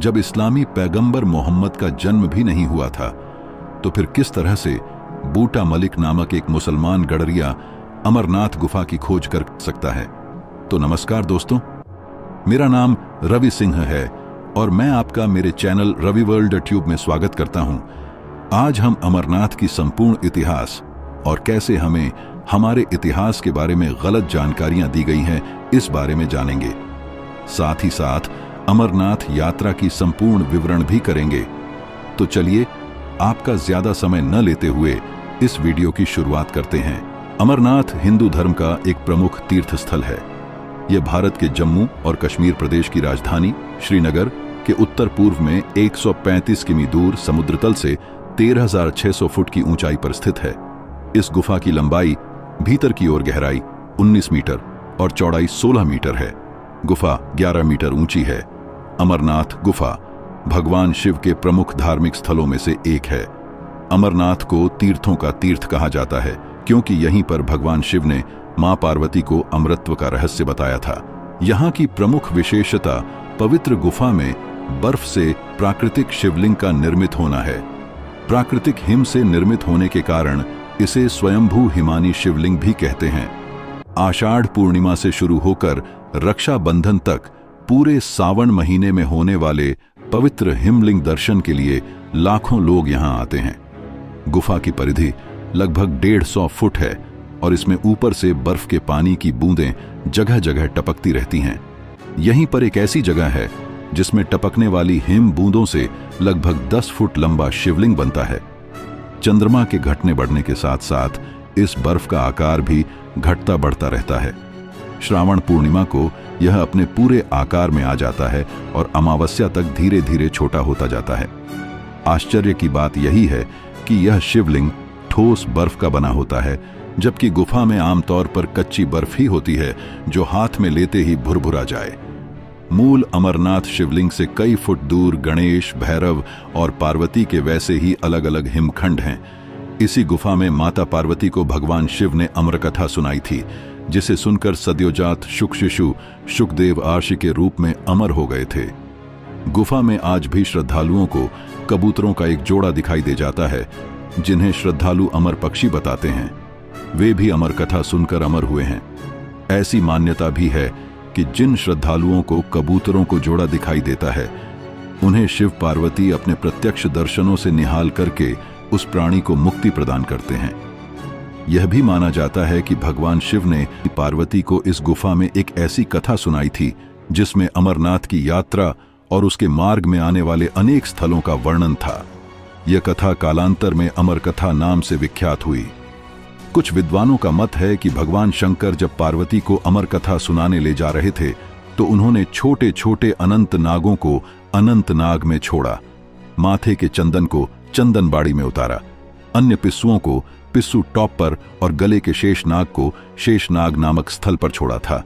जब इस्लामी पैगंबर मोहम्मद का जन्म भी नहीं हुआ था, तो फिर किस तरह से बूटा मलिक नामक एक मुसलमान गडरिया अमरनाथ गुफा की खोज कर सकता है? तो नमस्कार दोस्तों, मेरा नाम रवि सिंह है और मैं आपका मेरे चैनल रवि वर्ल्ड ट्यूब में स्वागत करता हूं। आज हम अमरनाथ की संपूर्ण इतिहास और कैसे हमें हमारे इतिहास के बारे में गलत जानकारियां दी गई हैं, इस बारे में जानेंगे। साथ ही साथ अमरनाथ यात्रा की संपूर्ण विवरण भी करेंगे। तो चलिए, आपका ज्यादा समय न लेते हुए इस वीडियो की शुरुआत करते हैं। अमरनाथ हिंदू धर्म का एक प्रमुख तीर्थ स्थल है। यह भारत के जम्मू और कश्मीर प्रदेश की राजधानी श्रीनगर के उत्तर पूर्व में 135 किमी दूर समुद्र तल से 13,600 फुट की ऊंचाई पर स्थित है। इस गुफा की लंबाई, भीतर की ओर गहराई 19 मीटर और चौड़ाई 16 मीटर है। गुफा 11 मीटर ऊंची है। अमरनाथ गुफा भगवान शिव के प्रमुख धार्मिक स्थलों में से एक है। अमरनाथ को तीर्थों का तीर्थ कहा जाता है क्योंकि यहीं पर भगवान शिव ने मां पार्वती को अमरत्व का रहस्य बताया था। यहाँ की प्रमुख विशेषता पवित्र गुफा में बर्फ से प्राकृतिक शिवलिंग का निर्मित होना है। प्राकृतिक हिम से निर्मित होने के कारण इसे स्वयंभू हिमानी शिवलिंग भी कहते हैं। आषाढ़ पूर्णिमा से शुरू होकर रक्षाबंधन तक पूरे सावन महीने में होने वाले पवित्र हिमलिंग दर्शन के लिए लाखों लोग यहां आते हैं। गुफा की परिधि लगभग 150 फुट है और इसमें ऊपर से बर्फ के पानी की बूंदें जगह जगह टपकती रहती हैं। यहीं पर एक ऐसी जगह है जिसमें टपकने वाली हिम बूंदों से लगभग 10 फुट लंबा शिवलिंग बनता है। चंद्रमा के घटने बढ़ने के साथ साथ इस बर्फ का आकार भी घटता बढ़ता रहता है। श्रावण पूर्णिमा को यह अपने पूरे आकार में आ जाता है और अमावस्या तक धीरे धीरे छोटा होता जाता है। आश्चर्य की बात यही है कि यह शिवलिंग ठोस बर्फ का बना होता है, जबकि गुफा में आमतौर पर कच्ची बर्फ ही होती है जो हाथ में लेते ही भुरभुरा जाए। मूल अमरनाथ शिवलिंग से कई फुट दूर गणेश, भैरव और पार्वती के वैसे ही अलग अलग हिमखंड हैं। इसी गुफा में माता पार्वती को भगवान शिव ने अमर कथा सुनाई थी, जिसे सुनकर सद्योजात शुक शिशु शुकदेव आर्षि के रूप में अमर हो गए थे। गुफा में आज भी श्रद्धालुओं को कबूतरों का एक जोड़ा दिखाई दे जाता है, जिन्हें श्रद्धालु अमर पक्षी बताते हैं। वे भी अमर कथा सुनकर अमर हुए हैं। ऐसी मान्यता भी है कि जिन श्रद्धालुओं को कबूतरों को जोड़ा दिखाई देता है, उन्हें शिव पार्वती अपने प्रत्यक्ष दर्शनों से निहाल करके उस प्राणी को मुक्ति प्रदान करते हैं। यह भी माना जाता है कि भगवान शिव ने पार्वती को इस गुफा में एक ऐसी कथा सुनाई थी जिसमें अमरनाथ की यात्रा और उसके मार्ग में आने वाले अनेक स्थलों का वर्णन था। यह कथा कालांतर में अमर कथा नाम से विख्यात हुई। कुछ विद्वानों का मत है कि भगवान शंकर जब पार्वती को अमर कथा सुनाने ले जा रहे थे तो उन्होंने छोटे छोटे अनंत नागों को अनंत नाग में छोड़ा, माथे के चंदन को चंदनबाड़ी में उतारा, अन्य पिस्सुओं को पिस्सू टॉप पर और गले के शेषनाग को शेषनाग नामक स्थल पर छोड़ा था।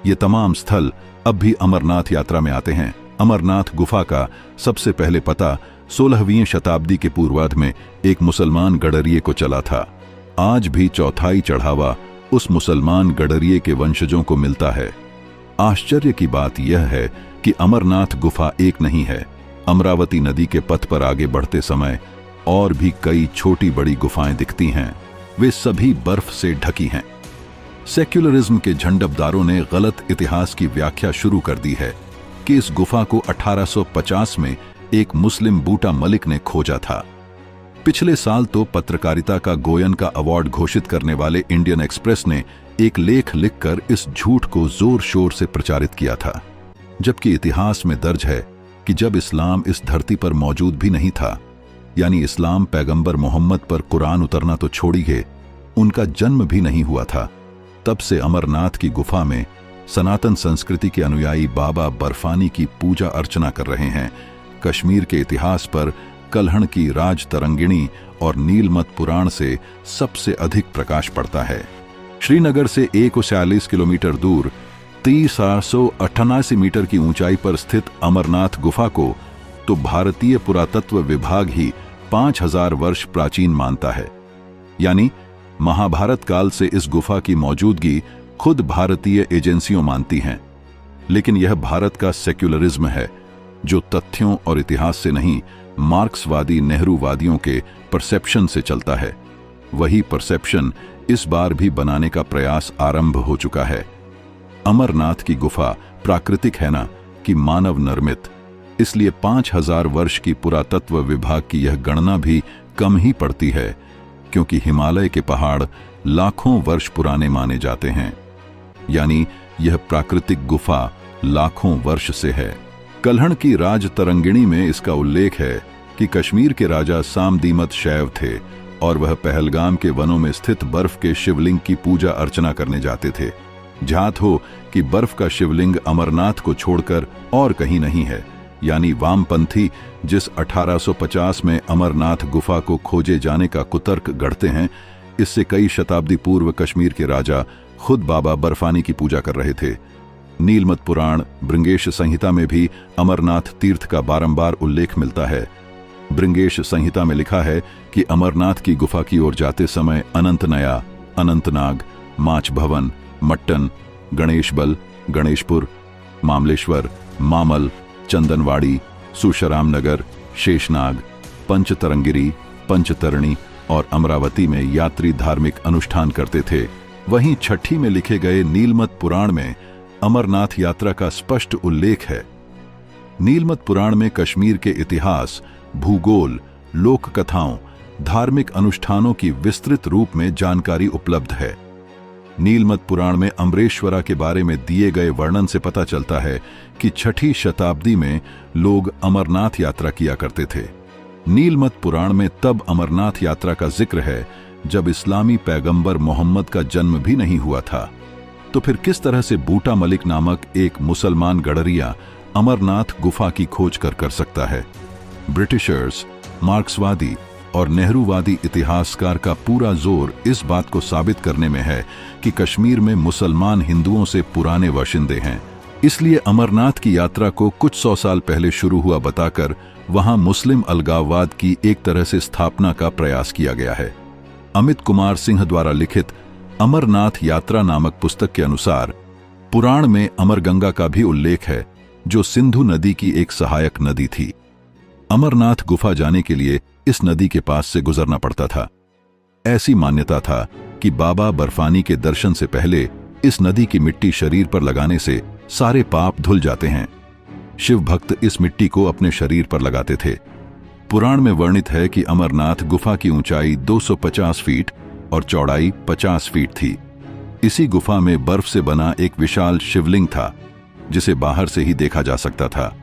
ये तमाम स्थल अब भी अमरनाथ यात्रा में आते हैं। अमरनाथ गुफा का सबसे पहले पता 16वीं शताब्दी के पूर्वार्ध में एक मुसलमान गडरिये को चला था। आज भी चौथाई चढ़ावा उस मुसलमान गडरिये के वंशजों को मिलता है। आश्चर्य की बात यह है कि अमरनाथ गुफा एक नहीं है। अमरावती नदी के पथ पर आगे बढ़ते समय और भी कई छोटी बड़ी गुफाएं दिखती हैं। वे सभी बर्फ से ढकी हैं। सेक्युलरिज्म के झंडबदारों ने गलत इतिहास की व्याख्या शुरू कर दी है कि इस गुफा को 1850 में एक मुस्लिम बूटा मलिक ने खोजा था। पिछले साल तो पत्रकारिता का गोयन का अवार्ड घोषित करने वाले इंडियन एक्सप्रेस ने एक लेख लिखकर इस झूठ को जोर शोर से प्रचारित किया था, जबकि इतिहास में दर्ज है कि जब इस्लाम इस धरती पर मौजूद भी नहीं था, यानी इस्लाम पैगंबर मोहम्मद पर कुरान उतरना तो छोड़िए, उनका जन्म भी नहीं हुआ था, तब से अमरनाथ की गुफा में सनातन संस्कृति के अनुयायी बाबा बर्फानी की पूजा अर्चना कर रहे हैं। कश्मीर के इतिहास पर कल्हण की राज तरंगिणी और नीलमत पुराण से सबसे अधिक प्रकाश पड़ता है। श्रीनगर से 146 किलोमीटर दूर 30,888 मीटर की ऊंचाई पर स्थित अमरनाथ गुफा को तो भारतीय पुरातत्व विभाग ही 5000 वर्ष प्राचीन मानता है। यानी महाभारत काल से इस गुफा की मौजूदगी खुद भारतीय एजेंसियों मानती हैं। लेकिन यह भारत का सेक्युलरिज्म है। जो तथ्यों और इतिहास से नहीं, मार्क्सवादी नेहरूवादियों के परसेप्शन से चलता है। वही परसेप्शन इस बार भी बनाने का प्रयास आरंभ हो चुका है। अमरनाथ की गुफा प्राकृतिक है ना कि मानव निर्मित, इसलिए 5000 वर्ष की पुरातत्व विभाग की यह गणना भी कम ही पड़ती है, क्योंकि हिमालय के पहाड़ लाखों वर्ष पुराने माने जाते हैं। यानी यह प्राकृतिक गुफा लाखों वर्ष से है। कल्हण की राज तरंगिणी में इसका उल्लेख है कि कश्मीर के राजा सामदीमत शैव थे और वह पहलगाम के वनों में स्थित बर्फ के शिवलिंग की पूजा अर्चना करने जाते थे। ध्यात हो कि बर्फ का शिवलिंग अमरनाथ को छोड़कर और कहीं नहीं है। यानी वामपंथी जिस 1850 में अमरनाथ गुफा को खोजे जाने का कुतर्क गढ़ते हैं, इससे कई शताब्दी पूर्व कश्मीर के राजा खुद बाबा बर्फानी की पूजा कर रहे थे। नीलमत पुराण भृंगेश संहिता में भी अमरनाथ तीर्थ का बारंबार उल्लेख मिलता है। भृंगेश संहिता में लिखा है कि अमरनाथ की गुफा की ओर जाते समय अनंतनया, अनंतनाग, माच भवन, मट्टन, गणेशबल, गणेशपुर, मामलेश्वर, मामल, चंदनवाड़ी, सुशराम नगर, शेषनाग, पंचतरंगिरी, पंचतरणी और अमरावती में यात्री धार्मिक अनुष्ठान करते थे। वहीं छठी में लिखे गए नीलमत पुराण में अमरनाथ यात्रा का स्पष्ट उल्लेख है। नीलमत पुराण में कश्मीर के इतिहास, भूगोल, लोक कथाओं, धार्मिक अनुष्ठानों की विस्तृत रूप में जानकारी उपलब्ध है। नीलमत पुराण में अमरेश्वरा के बारे में दिए गए वर्णन से पता चलता है कि छठी शताब्दी में लोग अमरनाथ यात्रा किया करते थे। नीलमत पुराण में तब अमरनाथ यात्रा का जिक्र है जब इस्लामी पैगंबर मोहम्मद का जन्म भी नहीं हुआ था। तो फिर किस तरह से बूटा मलिक नामक एक मुसलमान गडरिया अमरनाथ गुफा की खोज कर सकता है? ब्रिटिशर्स, मार्क्सवादी और नेहरूवादी इतिहासकार का पूरा जोर इस बात को साबित करने में है कि कश्मीर में मुसलमान हिंदुओं से पुराने बाशिंदे हैं। इसलिए अमरनाथ की यात्रा को कुछ 100 साल पहले शुरू हुआ बताकर वहां मुस्लिम अलगाववाद की एक तरह से स्थापना का प्रयास किया गया है। अमित कुमार सिंह द्वारा लिखित अमरनाथ यात्रा नामक पुस्तक के अनुसार पुराण में अमरगंगा का भी उल्लेख है, जो सिंधु नदी की एक सहायक नदी थी। अमरनाथ गुफा जाने के लिए इस नदी के पास से गुजरना पड़ता था। ऐसी मान्यता था कि बाबा बर्फानी के दर्शन से पहले इस नदी की मिट्टी शरीर पर लगाने से सारे पाप धुल जाते हैं। शिव भक्त इस मिट्टी को अपने शरीर पर लगाते थे। पुराण में वर्णित है कि अमरनाथ गुफा की ऊंचाई 250 फीट और चौड़ाई 50 फीट थी। इसी गुफा में बर्फ से बना एक विशाल शिवलिंग था, जिसे बाहर से ही देखा जा सकता था।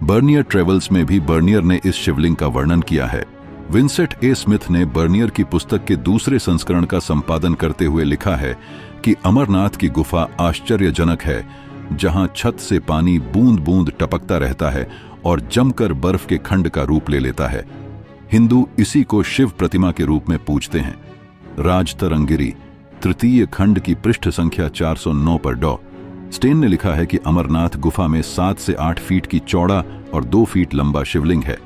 बर्नियर ट्रेवल्स में भी बर्नियर ने इस शिवलिंग का वर्णन किया है। विंसेंट ए स्मिथ ने बर्नियर की पुस्तक के दूसरे संस्करण का संपादन करते हुए लिखा है कि अमरनाथ की गुफा आश्चर्यजनक है, जहां छत से पानी बूंद बूंद टपकता रहता है और जमकर बर्फ के खंड का रूप ले लेता है। हिंदू इसी को शिव प्रतिमा के रूप में पूजते हैं। राजतरंगिरी तृतीय खंड की पृष्ठ संख्या 409 पर डॉ स्टेन ने लिखा है कि अमरनाथ गुफा में 7 से 8 फीट की चौड़ा और 2 फीट लंबा शिवलिंग है।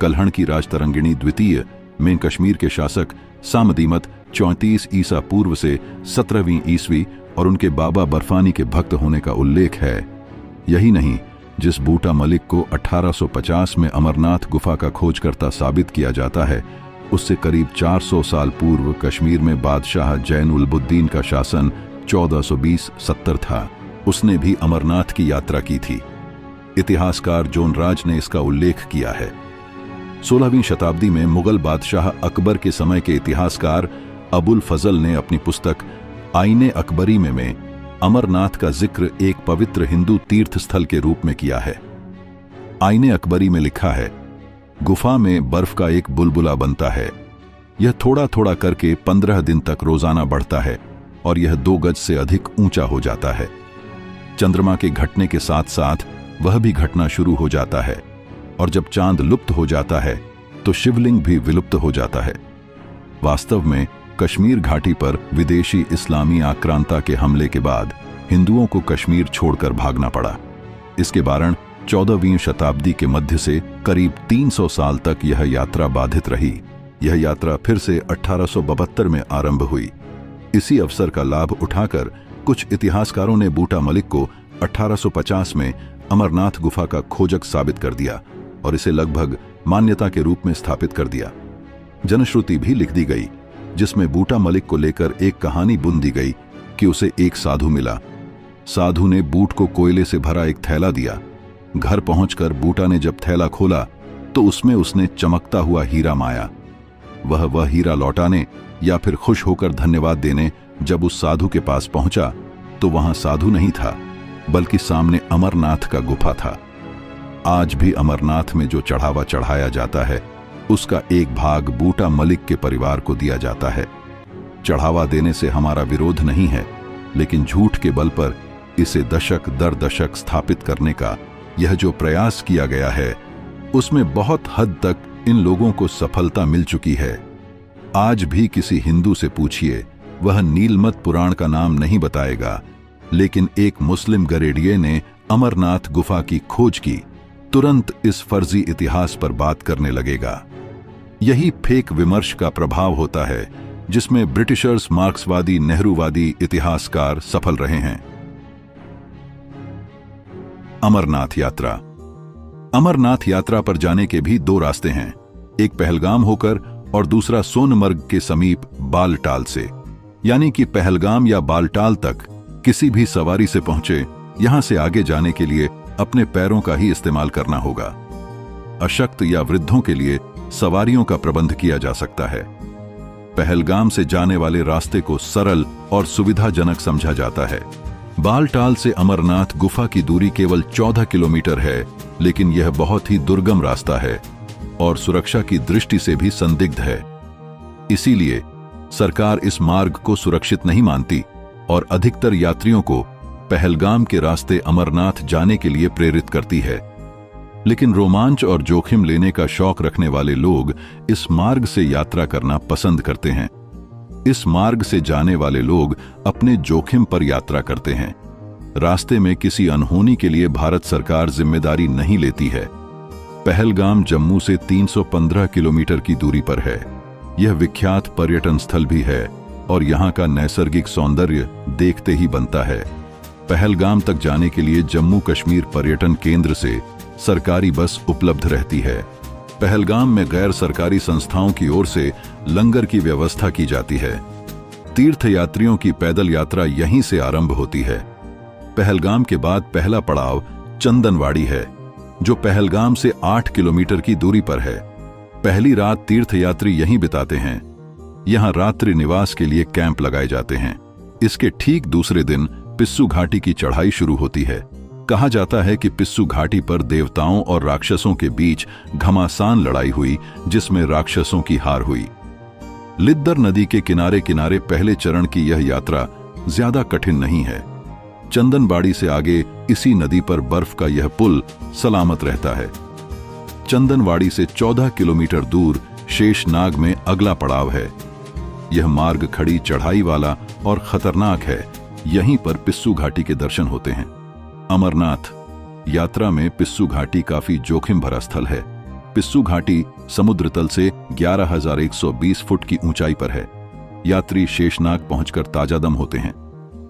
कल्हण की राजतरंगिणी द्वितीय में कश्मीर के शासक सामदीमत 34 ईसा पूर्व से 17वीं ईस्वी और उनके बाबा बर्फानी के भक्त होने का उल्लेख है। यही नहीं, जिस बूटा मलिक को 1850 में अमरनाथ गुफा का खोजकर्ता साबित किया जाता है, उससे करीब 400 साल पूर्व कश्मीर में बादशाह जैन-उल-अबदीन का शासन 1420-70 था। उसने भी अमरनाथ की यात्रा की थी। इतिहासकार जोन राज ने इसका उल्लेख किया है। 16वीं शताब्दी में मुगल बादशाह अकबर के समय के इतिहासकार अबुल फजल ने अपनी पुस्तक आईने अकबरी में अमरनाथ का जिक्र एक पवित्र हिंदू तीर्थ स्थल के रूप में किया है। आईने अकबरी में लिखा है, गुफा में बर्फ का एक बुलबुला बनता है। यह थोड़ा थोड़ा करके 15 दिन तक रोजाना बढ़ता है और यह 2 गज से अधिक ऊंचा हो जाता है। चंद्रमा के घटने के साथ साथ वह भी घटना शुरू हो जाता है और जब चांद लुप्त हो जाता है तो शिवलिंग भी विलुप्त हो जाता है। वास्तव में कश्मीर घाटी पर विदेशी इस्लामी आक्रांता के हमले के बाद हिंदुओं को कश्मीर छोड़कर भागना पड़ा। इसके कारण 14वीं शताब्दी के मध्य से करीब 300 साल तक यह यात्रा बाधित रही। यह यात्रा फिर से 1872 में आरंभ हुई। इसी अवसर का लाभ उठाकर कुछ इतिहासकारों ने बूटा मलिक को 1850 में अमरनाथ गुफा का खोजक साबित कर दिया और इसे लगभग मान्यता के रूप में स्थापित कर दिया। जनश्रुति भी लिख दी गई जिसमें बूटा मलिक को लेकर एक कहानी बुन दी गई कि उसे एक साधु मिला। साधु ने बूट को कोयले से भरा एक थैला दिया। घर पहुंचकर बूटा ने जब थैला खोला तो उसमें उसने चमकता हुआ हीरा माया। वह हीरा लौटाने या फिर खुश होकर धन्यवाद देने जब उस साधु के पास पहुंचा तो वहां साधु नहीं था, बल्कि सामने अमरनाथ का गुफा था। आज भी अमरनाथ में जो चढ़ावा चढ़ाया जाता है उसका एक भाग बूटा मलिक के परिवार को दिया जाता है। चढ़ावा देने से हमारा विरोध नहीं है, लेकिन झूठ के बल पर इसे दशक दर दशक स्थापित करने का यह जो प्रयास किया गया है उसमें बहुत हद तक इन लोगों को सफलता मिल चुकी है। आज भी किसी हिंदू से पूछिए, वह नीलमत पुराण का नाम नहीं बताएगा, लेकिन एक मुस्लिम गरेडिये ने अमरनाथ गुफा की खोज की, तुरंत इस फर्जी इतिहास पर बात करने लगेगा। यही फेक विमर्श का प्रभाव होता है जिसमें ब्रिटिशर्स, मार्क्सवादी, नेहरूवादी इतिहासकार सफल रहे हैं। अमरनाथ यात्रा। अमरनाथ यात्रा पर जाने के भी दो रास्ते हैं, एक पहलगाम होकर और दूसरा सोनमर्ग के समीप बालटाल से। यानी कि पहलगाम या बालटाल तक किसी भी सवारी से पहुंचे, यहां से आगे जाने के लिए अपने पैरों का ही इस्तेमाल करना होगा। अशक्त या वृद्धों के लिए सवारियों का प्रबंध किया जा सकता है। पहलगाम से जाने वाले रास्ते को सरल और सुविधाजनक समझा जाता है। बालटाल से अमरनाथ गुफा की दूरी केवल 14 किलोमीटर है, लेकिन यह बहुत ही दुर्गम रास्ता है और सुरक्षा की दृष्टि से भी संदिग्ध है। इसीलिए सरकार इस मार्ग को सुरक्षित नहीं मानती और अधिकतर यात्रियों को पहलगाम के रास्ते अमरनाथ जाने के लिए प्रेरित करती है। लेकिन रोमांच और जोखिम लेने का शौक रखने वाले लोग इस मार्ग से यात्रा करना पसंद करते हैं। इस मार्ग से जाने वाले लोग अपने जोखिम पर यात्रा करते हैं। रास्ते में किसी अनहोनी के लिए भारत सरकार जिम्मेदारी नहीं लेती है। पहलगाम जम्मू से 315 किलोमीटर की दूरी पर है। यह विख्यात पर्यटन स्थल भी है और यहाँ का नैसर्गिक सौंदर्य देखते ही बनता है। पहलगाम तक जाने के लिए जम्मू कश्मीर पर्यटन केंद्र से सरकारी बस उपलब्ध रहती है। पहलगाम में गैर सरकारी संस्थाओं की ओर से लंगर की व्यवस्था की जाती है। तीर्थयात्रियों की पैदल यात्रा यहीं से आरंभ होती है। पहलगाम के बाद पहला पड़ाव चंदनवाड़ी है, जो पहलगाम से 8 किलोमीटर की दूरी पर है। पहली रात तीर्थयात्री यहीं बिताते हैं। यहाँ रात्रि निवास के लिए कैंप लगाए जाते हैं। इसके ठीक दूसरे दिन पिस्सू घाटी की चढ़ाई शुरू होती है। कहा जाता है कि पिस्सू घाटी पर देवताओं और राक्षसों के बीच घमासान लड़ाई हुई, जिसमें राक्षसों की हार हुई। लिद्दर नदी के किनारे किनारे पहले चरण की यह यात्रा ज्यादा कठिन नहीं है। चंदनबाड़ी से आगे इसी नदी पर बर्फ का यह पुल सलामत रहता है। चंदनवाड़ी से 14 किलोमीटर दूर शेषनाग में अगला पड़ाव है। यह मार्ग खड़ी चढ़ाई वाला और खतरनाक है। यहीं पर पिस्सू घाटी के दर्शन होते हैं। अमरनाथ यात्रा में पिस्सू घाटी काफी जोखिम भरा स्थल है। पिस्सू घाटी समुद्र तल से 11,120 फुट की ऊंचाई पर है। यात्री शेषनाग पहुंचकर ताजादम होते हैं।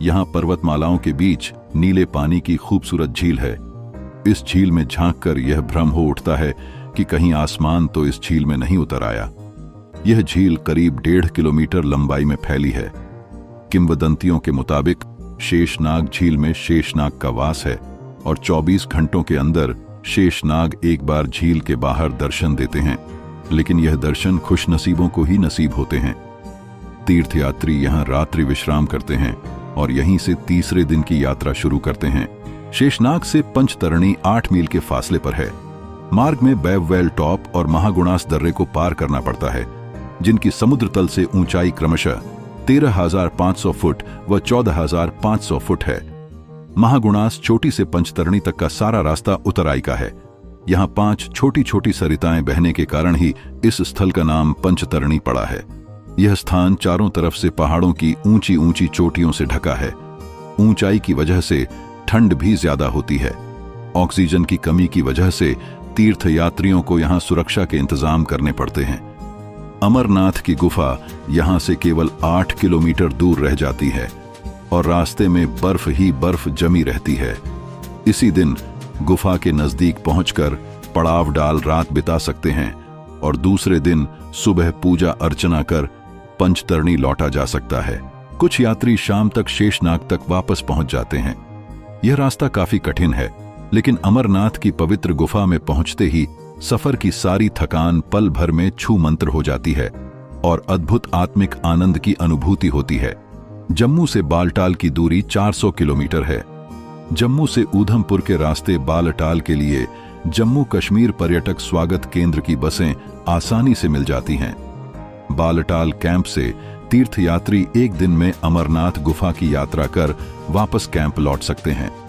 यहाँ पर्वतमालाओं के बीच नीले पानी की खूबसूरत झील है। इस झील में झांककर यह भ्रम हो उठता है कि कहीं आसमान तो इस झील में नहीं उतर आया। यह झील करीब 1.5 किलोमीटर लंबाई में फैली है। किंवदंतियों के मुताबिक शेषनाग झील में शेषनाग का वास है और 24 घंटों के अंदर शेषनाग एक बार झील के बाहर दर्शन देते हैं, लेकिन यह दर्शन खुशनसीबों को ही नसीब होते हैं। तीर्थयात्री यहाँ रात्रि विश्राम करते हैं और यहीं से तीसरे दिन की यात्रा शुरू करते हैं। शेषनाग से पंचतरणी 8 मील के फासले पर है। मार्ग में बैबवेल टॉप और महागुणास दर्रे को पार करना पड़ता है, जिनकी समुद्र तल से ऊंचाई क्रमशः 13,500 फुट व 14,500 फुट है। महागुणास चोटी से पंचतरणी तक का सारा रास्ता उतराई का है। यहाँ 5 छोटी छोटी सरिताएं बहने के कारण ही इस स्थल का नाम पंचतरणी पड़ा है। यह स्थान चारों तरफ से पहाड़ों की ऊंची ऊंची चोटियों से ढका है। ऊंचाई की वजह से ठंड भी ज्यादा होती है। ऑक्सीजन की कमी की वजह से तीर्थयात्रियों को यहाँ सुरक्षा के इंतजाम करने पड़ते हैं। अमरनाथ की गुफा यहाँ से केवल 8 किलोमीटर दूर रह जाती है और रास्ते में बर्फ ही बर्फ जमी रहती है। इसी दिन गुफा के नजदीक पहुंचकर पड़ाव डाल रात बिता सकते हैं और दूसरे दिन सुबह पूजा अर्चना कर पंचतरणी लौटा जा सकता है। कुछ यात्री शाम तक शेषनाग तक वापस पहुंच जाते हैं। यह रास्ता काफी कठिन है, लेकिन अमरनाथ की पवित्र गुफा में पहुंचते ही सफर की सारी थकान पल भर में छू मंत्र हो जाती है और अद्भुत आत्मिक आनंद की अनुभूति होती है। जम्मू से बालटाल की दूरी 400 किलोमीटर है। जम्मू से ऊधमपुर के रास्ते बालटाल के लिए जम्मू कश्मीर पर्यटक स्वागत केंद्र की बसें आसानी से मिल जाती हैं। बालटाल कैंप से तीर्थयात्री एक दिन में अमरनाथ गुफा की यात्रा कर वापस कैंप लौट सकते हैं।